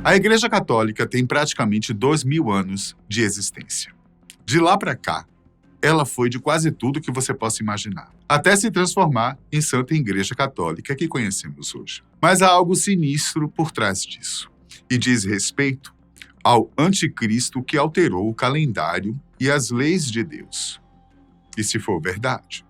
A Igreja Católica tem praticamente 2000 anos de existência. De lá para cá, ela foi de quase tudo que você possa imaginar, até se transformar em Santa Igreja Católica que conhecemos hoje. Mas há algo sinistro por trás disso, e diz respeito ao anticristo que alterou o calendário e as leis de Deus. E se for verdade?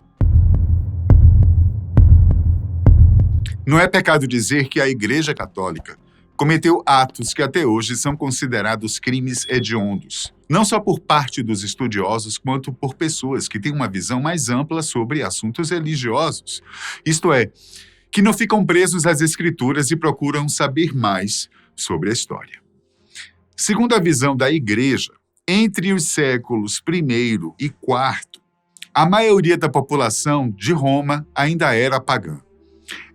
Não é pecado dizer que a Igreja Católica cometeu atos que até hoje são considerados crimes hediondos, não só por parte dos estudiosos, quanto por pessoas que têm uma visão mais ampla sobre assuntos religiosos. Isto é, que não ficam presos às Escrituras e procuram saber mais sobre a história. Segundo a visão da Igreja, entre os séculos I e IV, a maioria da população de Roma ainda era pagã.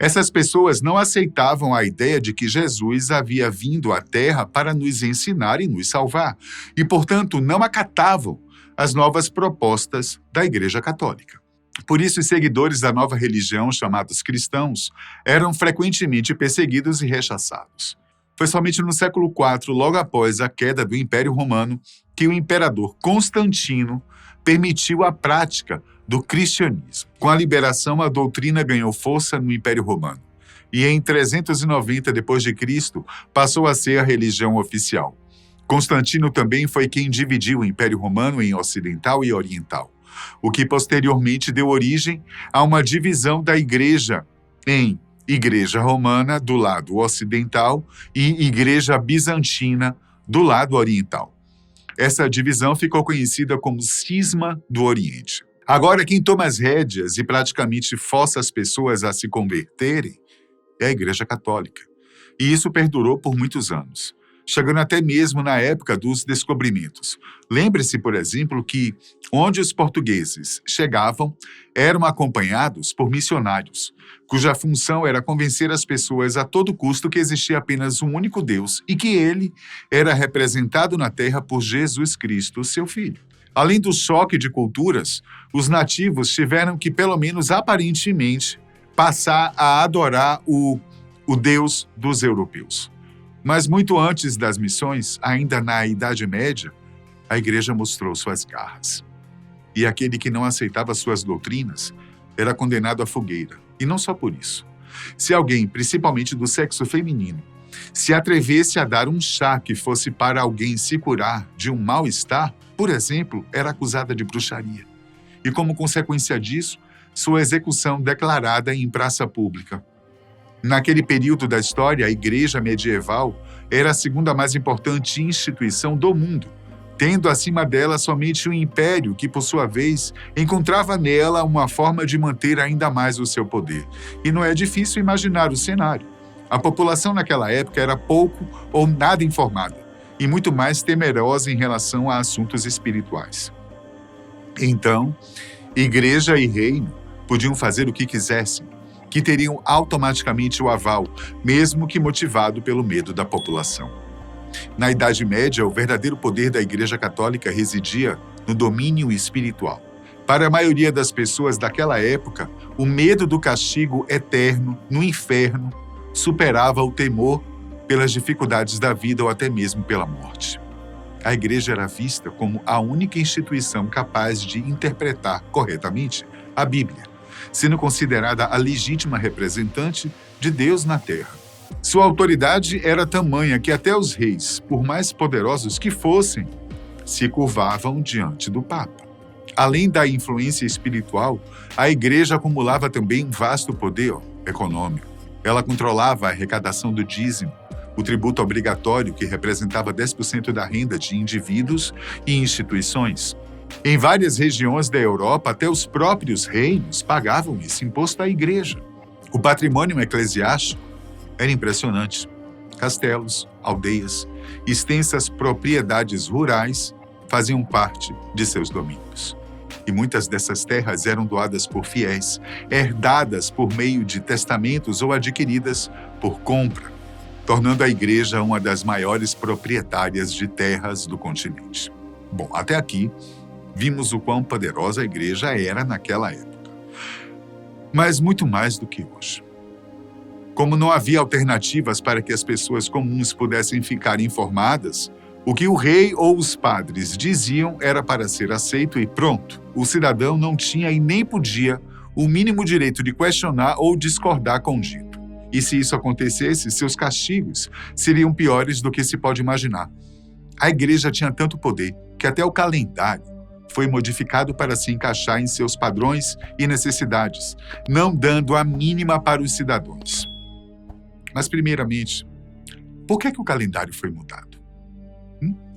Essas pessoas não aceitavam a ideia de que Jesus havia vindo à Terra para nos ensinar e nos salvar, e, portanto, não acatavam as novas propostas da Igreja Católica. Por isso, os seguidores da nova religião, chamados cristãos, eram frequentemente perseguidos e rechaçados. Foi somente no século IV, logo após a queda do Império Romano, que o imperador Constantino permitiu a prática do cristianismo. Com a liberação, a doutrina ganhou força no Império Romano e em 390 d.C. passou a ser a religião oficial. Constantino também foi quem dividiu o Império Romano em ocidental e oriental, o que posteriormente deu origem a uma divisão da Igreja em Igreja Romana do lado ocidental e Igreja Bizantina do lado oriental. Essa divisão ficou conhecida como Cisma do Oriente. Agora, quem toma as rédeas e praticamente força as pessoas a se converterem é a Igreja Católica. E isso perdurou por muitos anos, chegando até mesmo na época dos descobrimentos. Lembre-se, por exemplo, que onde os portugueses chegavam, eram acompanhados por missionários, cuja função era convencer as pessoas a todo custo que existia apenas um único Deus e que ele era representado na Terra por Jesus Cristo, seu Filho. Além do choque de culturas, os nativos tiveram que, pelo menos aparentemente, passar a adorar o Deus dos europeus. Mas muito antes das missões, ainda na Idade Média, a Igreja mostrou suas garras. E aquele que não aceitava suas doutrinas era condenado à fogueira. E não só por isso. Se alguém, principalmente do sexo feminino, se atrevesse a dar um chá que fosse para alguém se curar de um mal-estar, por exemplo, era acusada de bruxaria. E como consequência disso, sua execução declarada em praça pública. Naquele período da história, a Igreja medieval era a segunda mais importante instituição do mundo, tendo acima dela somente o Império, que, por sua vez, encontrava nela uma forma de manter ainda mais o seu poder. E não é difícil imaginar o cenário. A população naquela época era pouco ou nada informada, e muito mais temerosa em relação a assuntos espirituais. Então, Igreja e reino podiam fazer o que quisessem, que teriam automaticamente o aval, mesmo que motivado pelo medo da população. Na Idade Média, o verdadeiro poder da Igreja Católica residia no domínio espiritual. Para a maioria das pessoas daquela época, o medo do castigo eterno no inferno superava o temor pelas dificuldades da vida ou até mesmo pela morte. A Igreja era vista como a única instituição capaz de interpretar corretamente a Bíblia, sendo considerada a legítima representante de Deus na Terra. Sua autoridade era tamanha que até os reis, por mais poderosos que fossem, se curvavam diante do Papa. Além da influência espiritual, a Igreja acumulava também um vasto poder econômico. Ela controlava a arrecadação do dízimo, o tributo obrigatório, que representava 10% da renda de indivíduos e instituições. Em várias regiões da Europa, até os próprios reinos pagavam esse imposto à Igreja. O patrimônio eclesiástico era impressionante. Castelos, aldeias, extensas propriedades rurais faziam parte de seus domínios. E muitas dessas terras eram doadas por fiéis, herdadas por meio de testamentos ou adquiridas por compra, tornando a Igreja uma das maiores proprietárias de terras do continente. Bom, até aqui, vimos o quão poderosa a Igreja era naquela época. Mas muito mais do que hoje. Como não havia alternativas para que as pessoas comuns pudessem ficar informadas, o que o rei ou os padres diziam era para ser aceito e pronto. O cidadão não tinha e nem podia o mínimo direito de questionar ou discordar com o dito. E se isso acontecesse, seus castigos seriam piores do que se pode imaginar. A igreja tinha tanto poder que até o calendário foi modificado para se encaixar em seus padrões e necessidades, não dando a mínima para os cidadãos. Mas, primeiramente, por que o calendário foi mudado?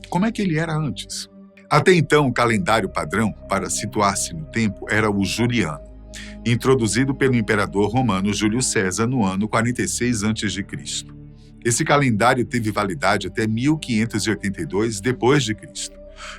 Como é que ele era antes? Até então, o calendário padrão, para situar-se no tempo, era o juliano, introduzido pelo imperador romano Júlio César no ano 46 a.C. Esse calendário teve validade até 1582 d.C.,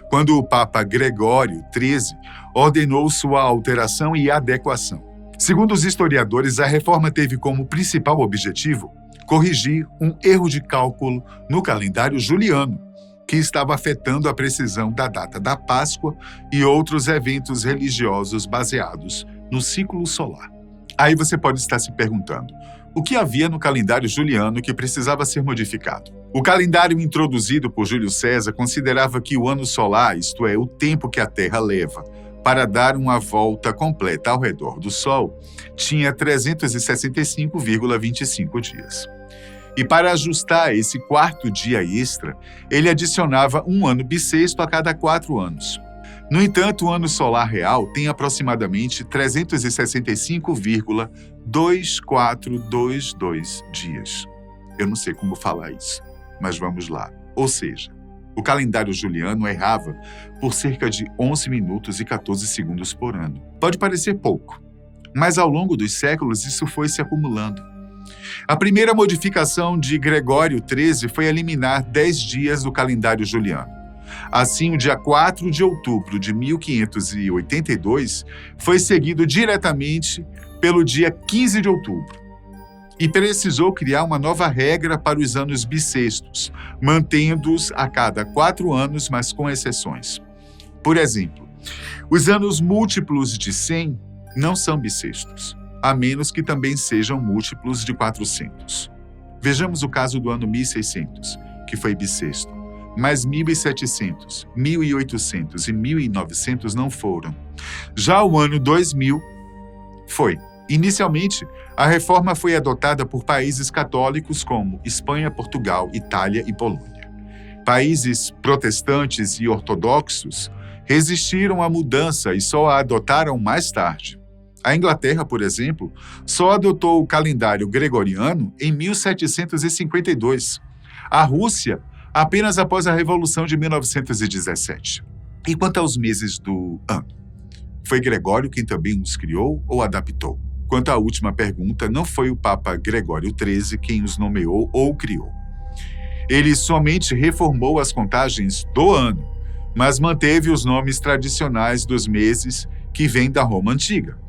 quando o Papa Gregório XIII ordenou sua alteração e adequação. Segundo os historiadores, a reforma teve como principal objetivo corrigir um erro de cálculo no calendário juliano, que estava afetando a precisão da data da Páscoa e outros eventos religiosos baseados no ciclo solar. Aí você pode estar se perguntando, o que havia no calendário juliano que precisava ser modificado? O calendário introduzido por Júlio César considerava que o ano solar, isto é, o tempo que a Terra leva para dar uma volta completa ao redor do Sol, tinha 365,25 dias. E para ajustar esse quarto dia extra, ele adicionava um ano bissexto a cada 4 anos. No entanto, o ano solar real tem aproximadamente 365,2422 dias. Eu não sei como falar isso, mas vamos lá. Ou seja, o calendário juliano errava por cerca de 11 minutos e 14 segundos por ano. Pode parecer pouco, mas ao longo dos séculos isso foi se acumulando. A primeira modificação de Gregório XIII foi eliminar 10 dias do calendário juliano. Assim, o dia 4 de outubro de 1582 foi seguido diretamente pelo dia 15 de outubro. E precisou criar uma nova regra para os anos bissextos, mantendo-os a cada 4 anos, mas com exceções. Por exemplo, os anos múltiplos de 100 não são bissextos, a menos que também sejam múltiplos de 400. Vejamos o caso do ano 1600, que foi bissexto, mas 1700, 1800 e 1900 não foram. Já o ano 2000 foi. Inicialmente, a reforma foi adotada por países católicos como Espanha, Portugal, Itália e Polônia. Países protestantes e ortodoxos resistiram à mudança e só a adotaram mais tarde. A Inglaterra, por exemplo, só adotou o calendário gregoriano em 1752. A Rússia, apenas após a Revolução de 1917. E quanto aos meses do ano? Foi Gregório quem também os criou ou adaptou? Quanto à última pergunta, não foi o Papa Gregório XIII quem os nomeou ou criou. Ele somente reformou as contagens do ano, mas manteve os nomes tradicionais dos meses que vêm da Roma Antiga,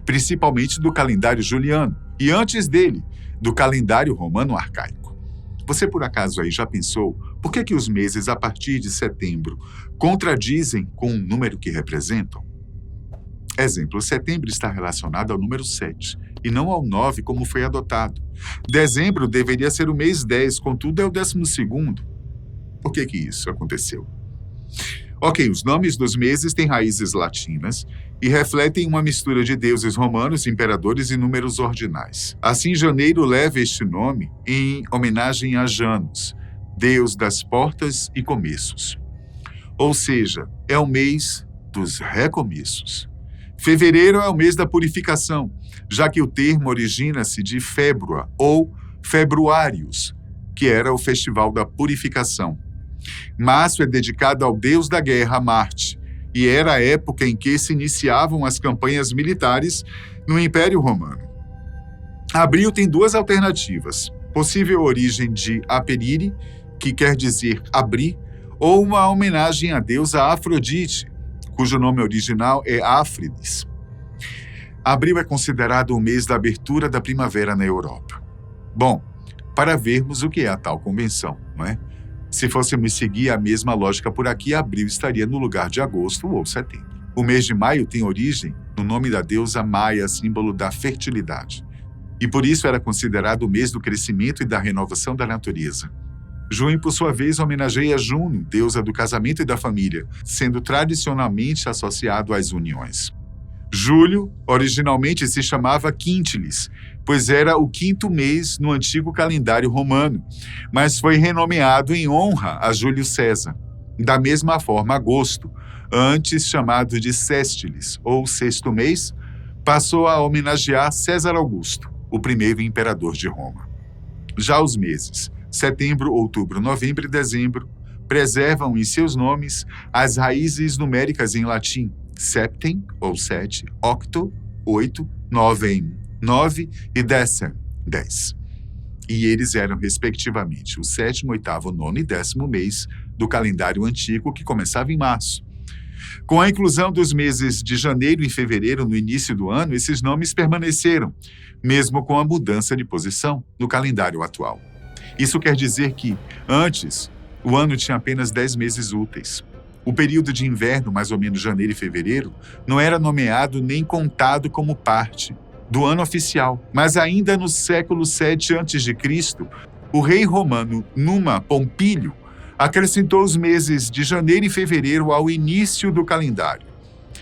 principalmente do calendário juliano, e antes dele, do calendário romano arcaico. Você por acaso aí já pensou por que os meses a partir de setembro contradizem com o número que representam? Exemplo, setembro está relacionado ao número 7 e não ao 9 como foi adotado. Dezembro deveria ser o mês 10, contudo é o 12º. Por que isso aconteceu? Ok, os nomes dos meses têm raízes latinas e refletem uma mistura de deuses romanos, imperadores e números ordinais. Assim, janeiro leva este nome em homenagem a Janus, deus das portas e começos. Ou seja, é o mês dos recomeços. Fevereiro é o mês da purificação, já que o termo origina-se de Fébrua ou Februários, que era o festival da purificação. Março é dedicado ao deus da guerra, Marte, e era a época em que se iniciavam as campanhas militares no Império Romano. Abril tem duas alternativas: possível origem de Aperire, que quer dizer abrir, ou uma homenagem à deusa Afrodite, cujo nome original é Áfrides. Abril é considerado o mês da abertura da primavera na Europa. Bom, para vermos o que é a tal convenção, não é? Se fôssemos seguir a mesma lógica por aqui, abril estaria no lugar de agosto ou setembro. O mês de maio tem origem no nome da deusa Maia, símbolo da fertilidade. e por isso era considerado o mês do crescimento e da renovação da natureza. Junho, por sua vez, homenageia Juno, deusa do casamento e da família, sendo tradicionalmente associado às uniões. Julho, originalmente se chamava Quintilis, pois era o quinto mês no antigo calendário romano, mas foi renomeado em honra a Júlio César. Da mesma forma, agosto, antes chamado de Séstilis, ou sexto mês, passou a homenagear César Augusto, o primeiro imperador de Roma. Já os meses setembro, outubro, novembro e dezembro preservam em seus nomes as raízes numéricas em latim, septem, ou 7, octo, 8, novem, 9 e decem, 10. E eles eram, respectivamente, o sétimo, oitavo, nono e décimo mês do calendário antigo, que começava em março. Com a inclusão dos meses de janeiro e fevereiro no início do ano, esses nomes permaneceram, mesmo com a mudança de posição no calendário atual. Isso quer dizer que, antes, o ano tinha apenas 10 meses úteis. O período de inverno, mais ou menos janeiro e fevereiro, não era nomeado nem contado como parte do ano oficial. Mas ainda no século VII a.C., o rei romano Numa Pompílio acrescentou os meses de janeiro e fevereiro ao início do calendário,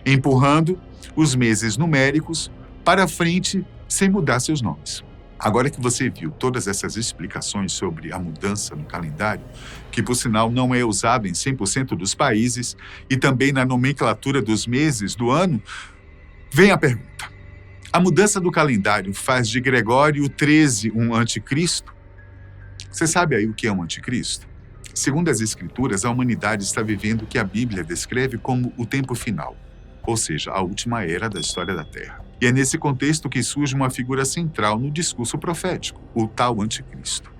empurrando os meses numéricos para frente sem mudar seus nomes. Agora que você viu todas essas explicações sobre a mudança no calendário, que por sinal não é usada em 100% dos países, e também na nomenclatura dos meses do ano, vem a pergunta. A mudança do calendário faz de Gregório XIII um anticristo? Você sabe aí o que é um anticristo? Segundo as Escrituras, a humanidade está vivendo o que a Bíblia descreve como o tempo final, ou seja, a última era da história da Terra. E é nesse contexto que surge uma figura central no discurso profético, o tal anticristo.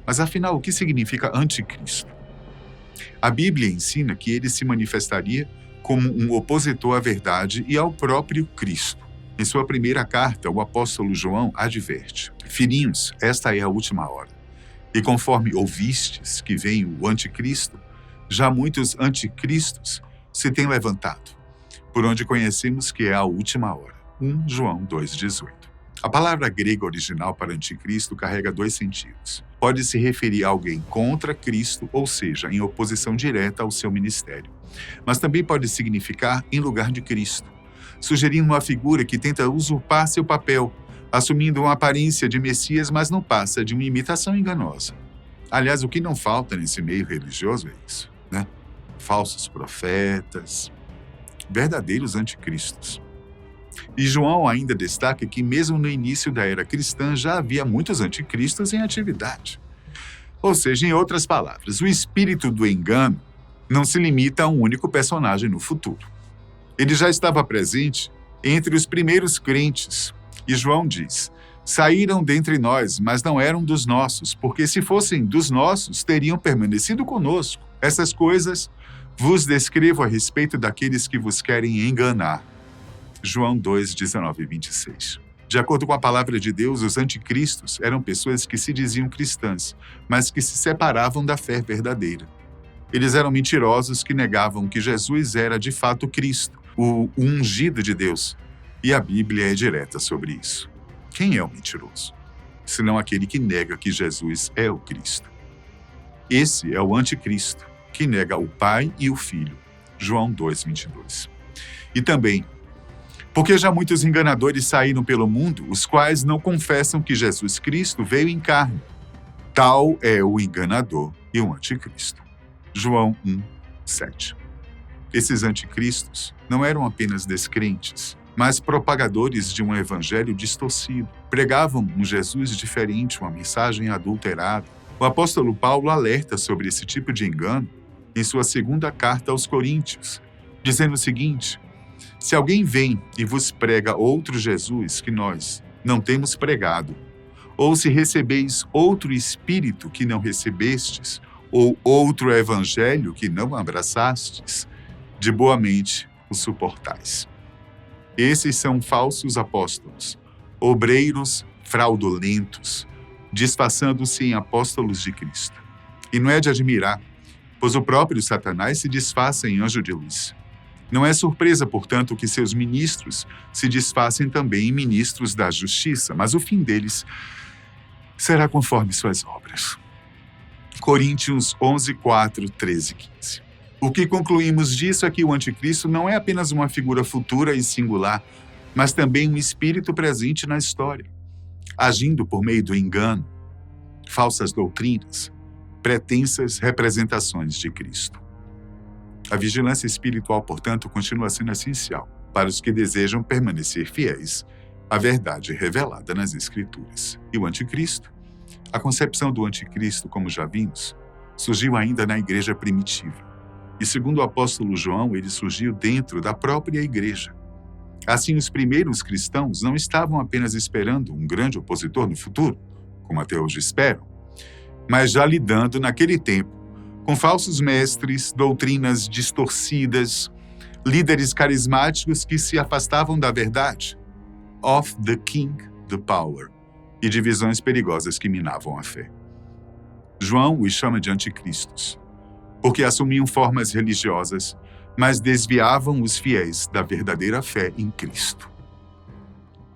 Mas afinal, o que significa anticristo? A Bíblia ensina que ele se manifestaria como um opositor à verdade e ao próprio Cristo. Em sua primeira carta, o apóstolo João adverte: Filhinhos, esta é a última hora. E conforme ouvistes que vem o anticristo, já muitos anticristos se têm levantado, por onde conhecemos que é a última hora. 1 João 2,18. A palavra grega original para anticristo carrega dois sentidos. Pode se referir a alguém contra Cristo, ou seja, em oposição direta ao seu ministério. Mas também pode significar em lugar de Cristo, sugerindo uma figura que tenta usurpar seu papel, assumindo uma aparência de Messias, mas não passa de uma imitação enganosa. Aliás, o que não falta nesse meio religioso é isso, né? Falsos profetas, verdadeiros anticristos. E João ainda destaca que mesmo no início da era cristã já havia muitos anticristos em atividade. Ou seja, em outras palavras, o espírito do engano não se limita a um único personagem no futuro. Ele já estava presente entre os primeiros crentes. E João diz: saíram dentre nós, mas não eram dos nossos, porque se fossem dos nossos, teriam permanecido conosco. Essas coisas vos descrevo a respeito daqueles que vos querem enganar. João 2, 19 e 26. De acordo com a palavra de Deus, os anticristos eram pessoas que se diziam cristãs, mas que se separavam da fé verdadeira. Eles eram mentirosos que negavam que Jesus era de fato Cristo, o ungido de Deus. E a Bíblia é direta sobre isso. Quem é o mentiroso? Senão aquele que nega que Jesus é o Cristo. Esse é o anticristo, que nega o Pai e o Filho. João 2, 22. E também, porque já muitos enganadores saíram pelo mundo, os quais não confessam que Jesus Cristo veio em carne. Tal é o enganador e o anticristo. João 1, 7. Esses anticristos não eram apenas descrentes, mas propagadores de um evangelho distorcido. Pregavam um Jesus diferente, uma mensagem adulterada. O apóstolo Paulo alerta sobre esse tipo de engano em sua segunda carta aos Coríntios, dizendo o seguinte: se alguém vem e vos prega outro Jesus que nós não temos pregado, ou se recebeis outro espírito que não recebestes, ou outro evangelho que não abraçastes, de boa mente o suportais. Esses são falsos apóstolos, obreiros fraudulentos, disfarçando-se em apóstolos de Cristo. E não é de admirar, pois o próprio Satanás se disfarça em anjo de luz. Não é surpresa, portanto, que seus ministros se disfaçem também em ministros da justiça, mas o fim deles será conforme suas obras. Coríntios 11, 4, 13 e 15. O que concluímos disso é que o anticristo não é apenas uma figura futura e singular, mas também um espírito presente na história, agindo por meio do engano, falsas doutrinas, pretensas representações de Cristo. A vigilância espiritual, portanto, continua sendo essencial para os que desejam permanecer fiéis à verdade revelada nas Escrituras. E o anticristo? A concepção do anticristo, como já vimos, surgiu ainda na igreja primitiva. E segundo o apóstolo João, ele surgiu dentro da própria igreja. Assim, os primeiros cristãos não estavam apenas esperando um grande opositor no futuro, como até hoje esperam, mas já lidando naquele tempo com falsos mestres, doutrinas distorcidas, líderes carismáticos que se afastavam da verdade, of the king, the power, e divisões perigosas que minavam a fé. João os chama de anticristos, porque assumiam formas religiosas, mas desviavam os fiéis da verdadeira fé em Cristo.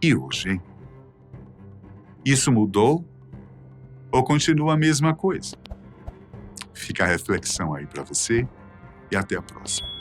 E hoje, hein? Isso mudou ou continua a mesma coisa? Fica a reflexão aí para você e até a próxima.